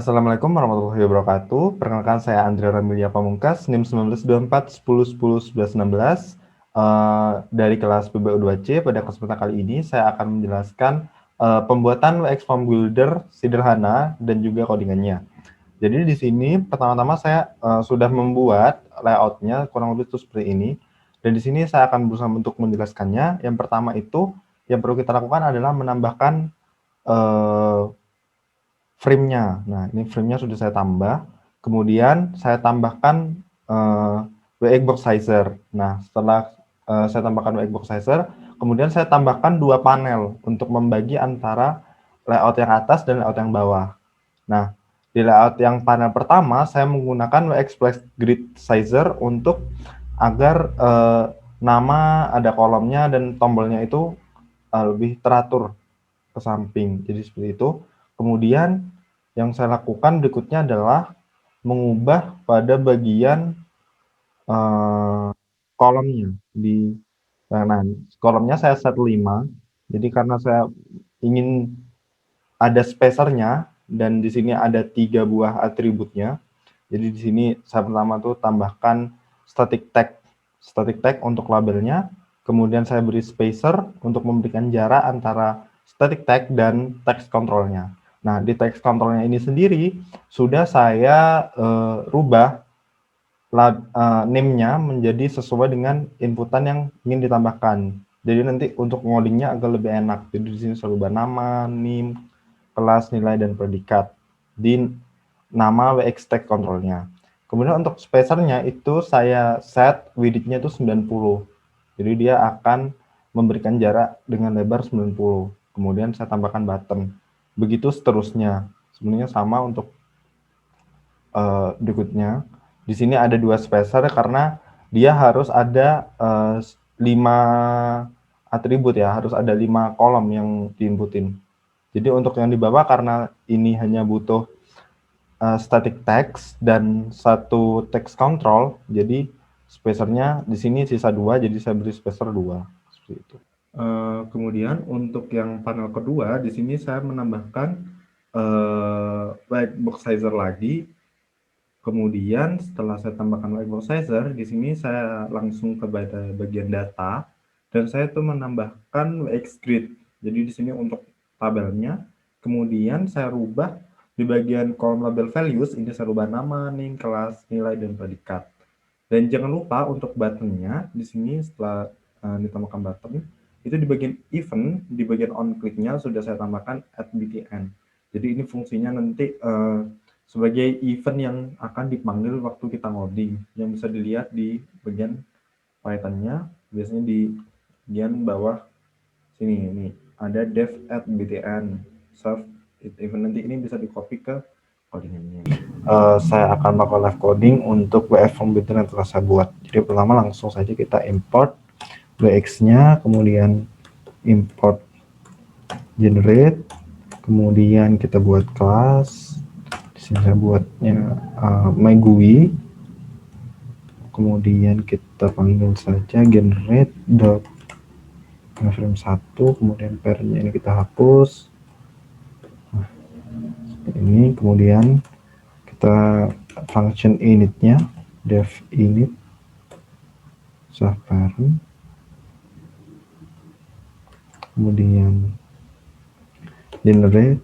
Assalamualaikum warahmatullahi wabarakatuh. Perkenalkan saya Andrea Ramilia Pamungkas, NIM 1924 10 10 11 16. Dari kelas PBU 2C. Pada kesempatan kali ini saya akan menjelaskan pembuatan WX Form Builder sederhana dan juga codingannya. Jadi di sini pertama-tama saya sudah membuat layoutnya kurang lebih itu seperti ini. Dan di sini saya akan berusaha untuk menjelaskannya. Yang pertama itu yang perlu kita lakukan adalah menambahkan frame-nya. Nah, ini frame-nya sudah saya tambah. Kemudian saya tambahkan WX Box Sizer. Nah, setelah saya tambahkan WX Box Sizer, kemudian saya tambahkan 2 panel untuk membagi antara layout yang atas dan layout yang bawah. Nah, di layout yang panel pertama, saya menggunakan WX Flex Grid Sizer untuk agar nama, ada kolomnya, dan tombolnya itu lebih teratur ke samping. Jadi seperti itu. Kemudian yang saya lakukan berikutnya adalah mengubah pada bagian kolomnya di kolomnya saya set 5. Jadi karena saya ingin ada spacernya dan di sini ada 3 buah atributnya. Jadi di sini saya pertama tuh tambahkan static tag untuk labelnya. Kemudian saya beri spacer untuk memberikan jarak antara static tag dan text controlnya. Nah, di text controlnya ini sendiri sudah saya rubah name-nya menjadi sesuai dengan inputan yang ingin ditambahkan. Jadi nanti untuk ngodingnya agak lebih enak. Jadi di sini saya rubah nama, name, kelas, nilai, dan predikat di nama WX tag controlnya. Kemudian untuk spacernya itu saya set width-nya itu 90. Jadi dia akan memberikan jarak dengan lebar 90. Kemudian saya tambahkan button. Begitu seterusnya. Sebenarnya sama untuk berikutnya. Di sini ada 2 spacer karena dia harus ada 5 atribut ya, harus ada 5 kolom yang diinputin. Jadi untuk yang di bawah karena ini hanya butuh static text dan 1 text control, jadi spacernya di sini sisa 2, jadi saya beri spacer 2 seperti itu. Kemudian untuk yang panel kedua di sini saya menambahkan white box sizer lagi. Kemudian setelah saya tambahkan white box sizer, di sini saya langsung ke bagian data dan saya tuh menambahkan WX grid. Jadi di sini untuk tabelnya. Kemudian saya rubah di bagian kolom label values, ini saya rubah nama, name, kelas, nilai, dan predikat. Dan jangan lupa untuk buttonnya di sini setelah ditambahkan button, itu di bagian event, di bagian on click-nya sudah saya tambahkan add btn. Jadi ini fungsinya nanti sebagai event yang akan dipanggil waktu kita ngoding, yang bisa dilihat di bagian Python-nya, biasanya di bagian bawah sini, ini ada dev add btn serve event. Nanti ini bisa di copy ke codingannya. Saya akan melakukan live coding untuk WX Form Builder yang telah saya buat. Jadi pertama langsung saja kita import WX-nya, kemudian import generate, kemudian kita buat kelas. Di sini saya buatnya my GUI. Kemudian kita panggil saja generate dot frame 1, kemudian pair-nya ini kita hapus. Nah, seperti ini. Kemudian kita function init-nya dev init save parent, kemudian generate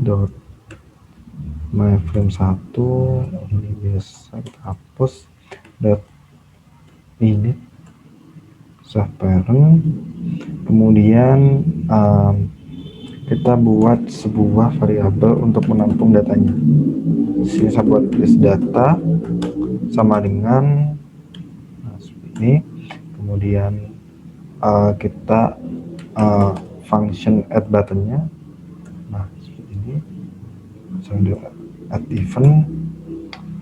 dot my frame 1, ini biasa kita hapus, dot init save parent. Kemudian kita buat sebuah variabel untuk menampung datanya. Di sini saya buat list data sama dengan seperti ini. Kemudian kita function add buttonnya, nah seperti ini. Saya add event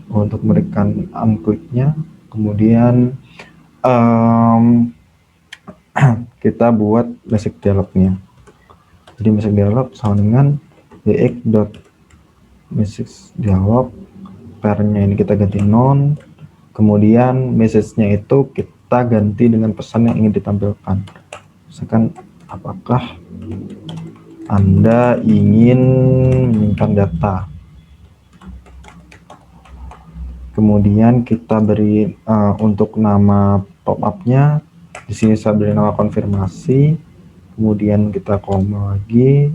untuk memberikan unclick-nya. Kemudian kita buat basic dialognya. Jadi basic dialog sama dengan wx.message dialog, pair-nya ini kita ganti non, kemudian message-nya itu kita ganti dengan pesan yang ingin ditampilkan. Misalkan apakah Anda ingin menyimpan data, Kemudian kita beri untuk nama pop-up-nya, di sini saya beri nama konfirmasi, kemudian kita koma lagi,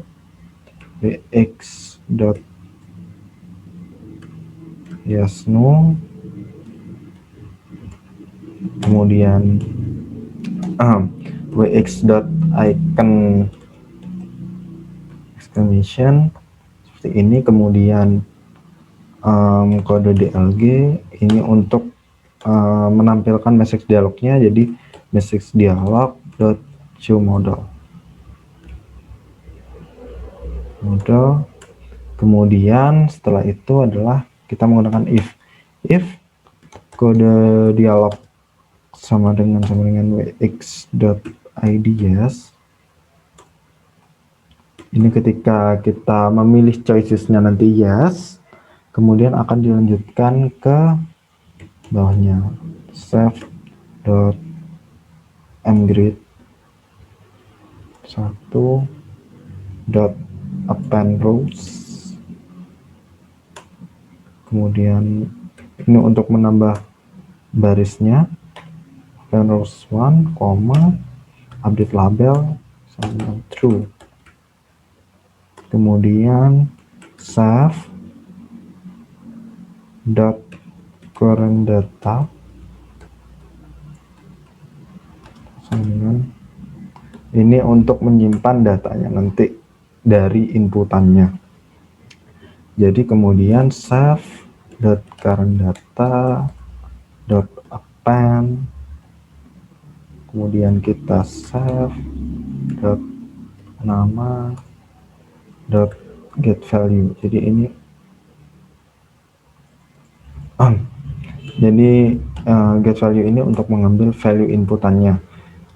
wx.yasno, kemudian wx.icon exclamation seperti ini, kemudian kode DLG ini untuk menampilkan message dialognya, jadi message dialog show model. Kemudian setelah itu adalah kita menggunakan if kode dialog sama dengan wx.id yes. Ini ketika kita memilih choicesnya nanti yes, kemudian akan dilanjutkan ke bawahnya save.mgrid 1.append rows. Kemudian ini untuk menambah barisnya, append rows 1, update label sama true. Kemudian save current data ini untuk menyimpan datanya nanti dari inputannya. Jadi kemudian save current data append, kemudian kita save nama get value. Jadi ini get value ini untuk mengambil value inputannya.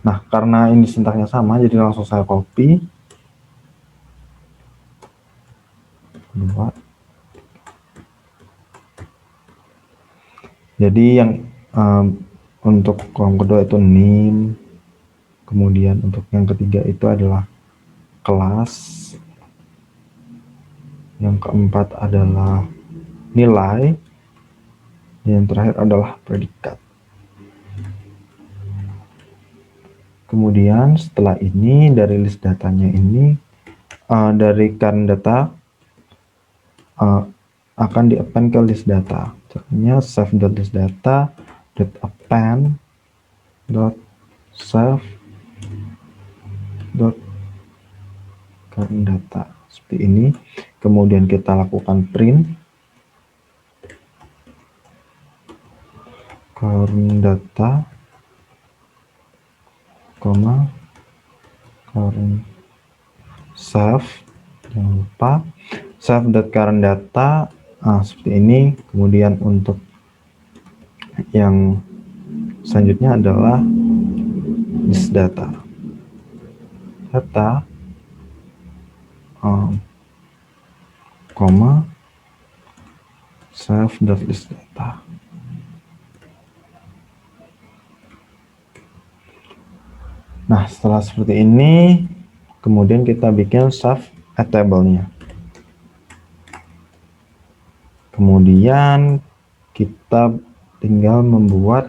Nah, karena ini sintaknya sama, jadi langsung saya copy. Jadi yang untuk kolom kedua itu name, kemudian untuk yang ketiga itu adalah kelas, yang keempat adalah nilai, dan yang terakhir adalah predikat. Kemudian setelah ini dari list datanya ini dari current data akan di-append ke list data. Caranya save.listdata.append .save.current data seperti ini. Kemudian kita lakukan print current data, current save, jangan lupa save.current data seperti ini. Kemudian untuk yang selanjutnya adalah list data save.list data. Nah, setelah seperti ini, kemudian kita bikin save at table-nya. Kemudian kita tinggal membuat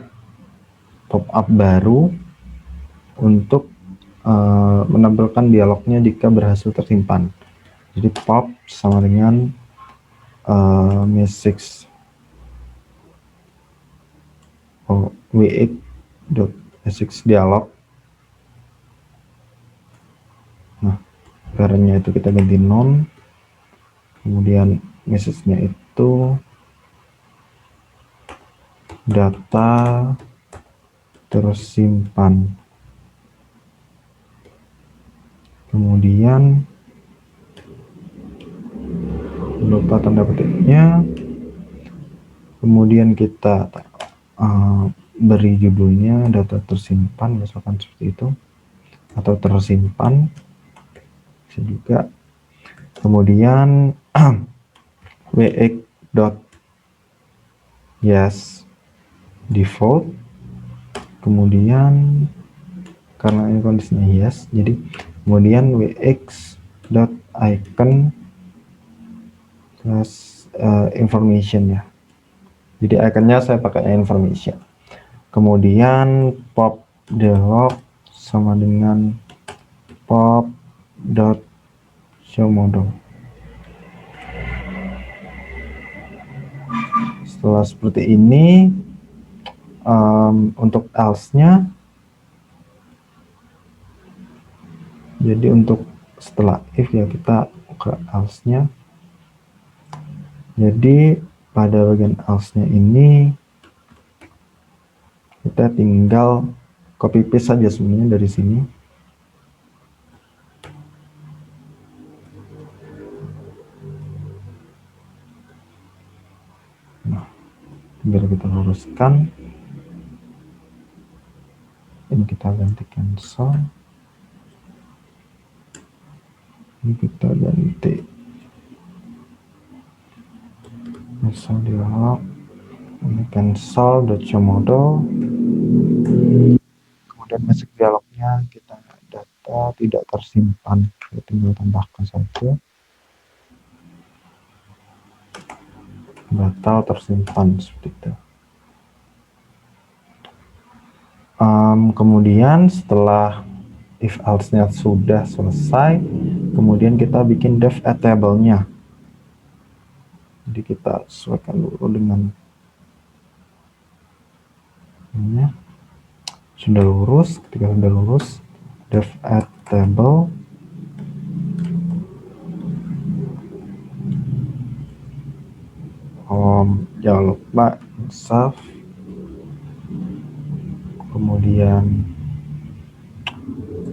pop-up baru untuk menampilkan dialognya jika berhasil tersimpan. Jadi pop sama dengan message wx.message dialog. Nah, parentnya itu kita ganti non, kemudian message-nya itu data tersimpan, kemudian lupa tanda petiknya, kemudian kita beri judulnya data tersimpan, misalkan seperti itu, atau tersimpan bisa juga. Kemudian wx.yes default, kemudian karena ini kondisinya yes, jadi kemudian wx.icon information ya. Jadi iconnya saya pakai information. Kemudian pop dialog sama dengan pop dot show model. Setelah seperti ini, untuk else-nya, jadi untuk setelah if ya kita ke else-nya. Jadi pada bagian else-nya ini kita tinggal copy paste saja sebenarnya dari sini. Nah, biar kita luruskan. Ini kita ganti cancel. Ini kita ganti cancel dialog. Ini cancel show model. Kemudian masuk dialognya kita data tidak tersimpan. Kita tinggal tambahkan saja. Data tersimpan seperti itu. Kemudian setelah if else-nya sudah selesai, kemudian kita bikin dev at table-nya. Jadi kita sesuaikan dulu dengan ini. Sudah lurus, ketika sudah lurus, dev at table. Jangan lupa save. Kemudian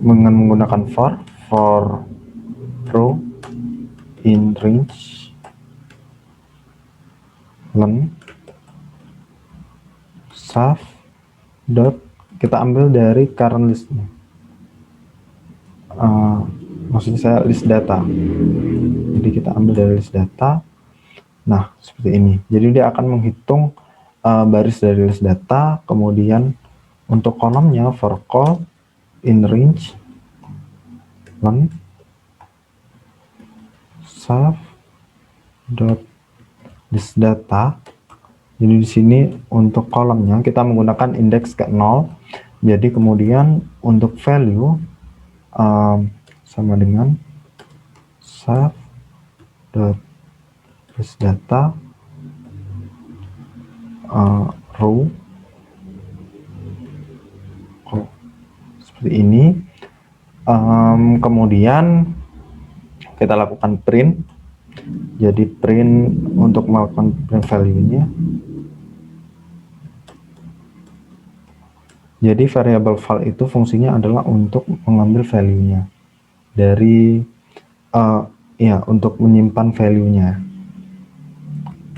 menggunakan for row in range len save dot kita ambil dari current listnya, maksudnya saya list data, jadi kita ambil dari list data. Nah seperti ini, jadi dia akan menghitung baris dari list data. Kemudian untuk kolomnya for call in range len save dot list data. Jadi di sini untuk kolomnya kita menggunakan indeks ke 0. Jadi kemudian untuk value sama dengan save dot list data row seperti ini. Kemudian kita lakukan print. Jadi print untuk melakukan print value-nya. Jadi variable val itu fungsinya adalah untuk mengambil value-nya dari untuk menyimpan value-nya.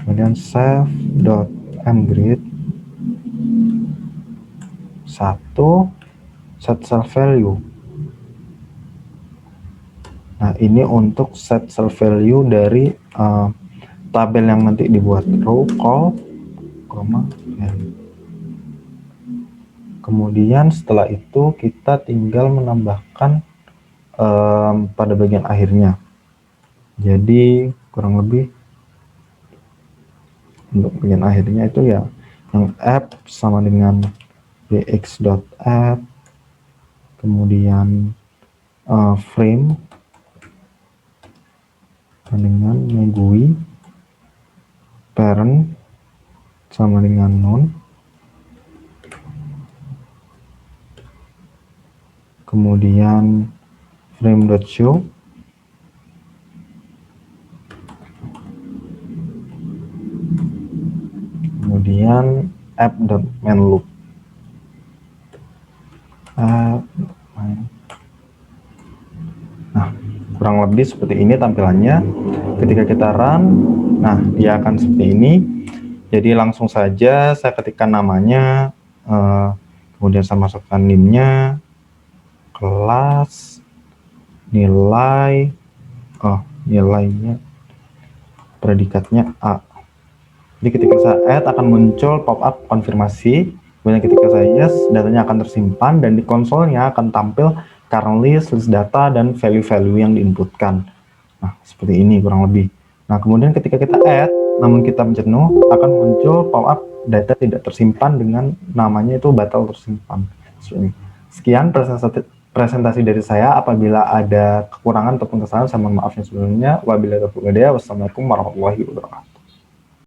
Kemudian save dot mgrid 1 set cell value. Nah ini untuk set cell value dari tabel yang nanti dibuat, row call, value. Kemudian setelah itu kita tinggal menambahkan pada bagian akhirnya. Jadi kurang lebih untuk bagian akhirnya itu ya yang app sama dengan bx.app, kemudian frame dengan megui, parent sama dengan non, kemudian frame.show, kemudian app.mainLoop. Nah kurang lebih seperti ini tampilannya. Ketika kita run, nah dia akan seperti ini. Jadi langsung saja saya ketikkan namanya, kemudian saya masukkan NIM-nya, kelas, nilai, nilainya, predikatnya A. Jadi ketika saya add akan muncul pop-up konfirmasi. Kemudian ketika saya yes, datanya akan tersimpan dan di konsolnya akan tampil current list, list data, dan value-value yang diinputkan. Nah seperti ini kurang lebih. Nah, kemudian ketika kita add, namun kita jenuh, akan muncul pop-up data tidak tersimpan dengan namanya itu batal tersimpan. Sekian presentasi dari saya. Apabila ada kekurangan ataupun kesalahan, saya mohon maaf yang sebelumnya. Wabillahi taufiq wal hidayah. Wassalamualaikum warahmatullahi wabarakatuh.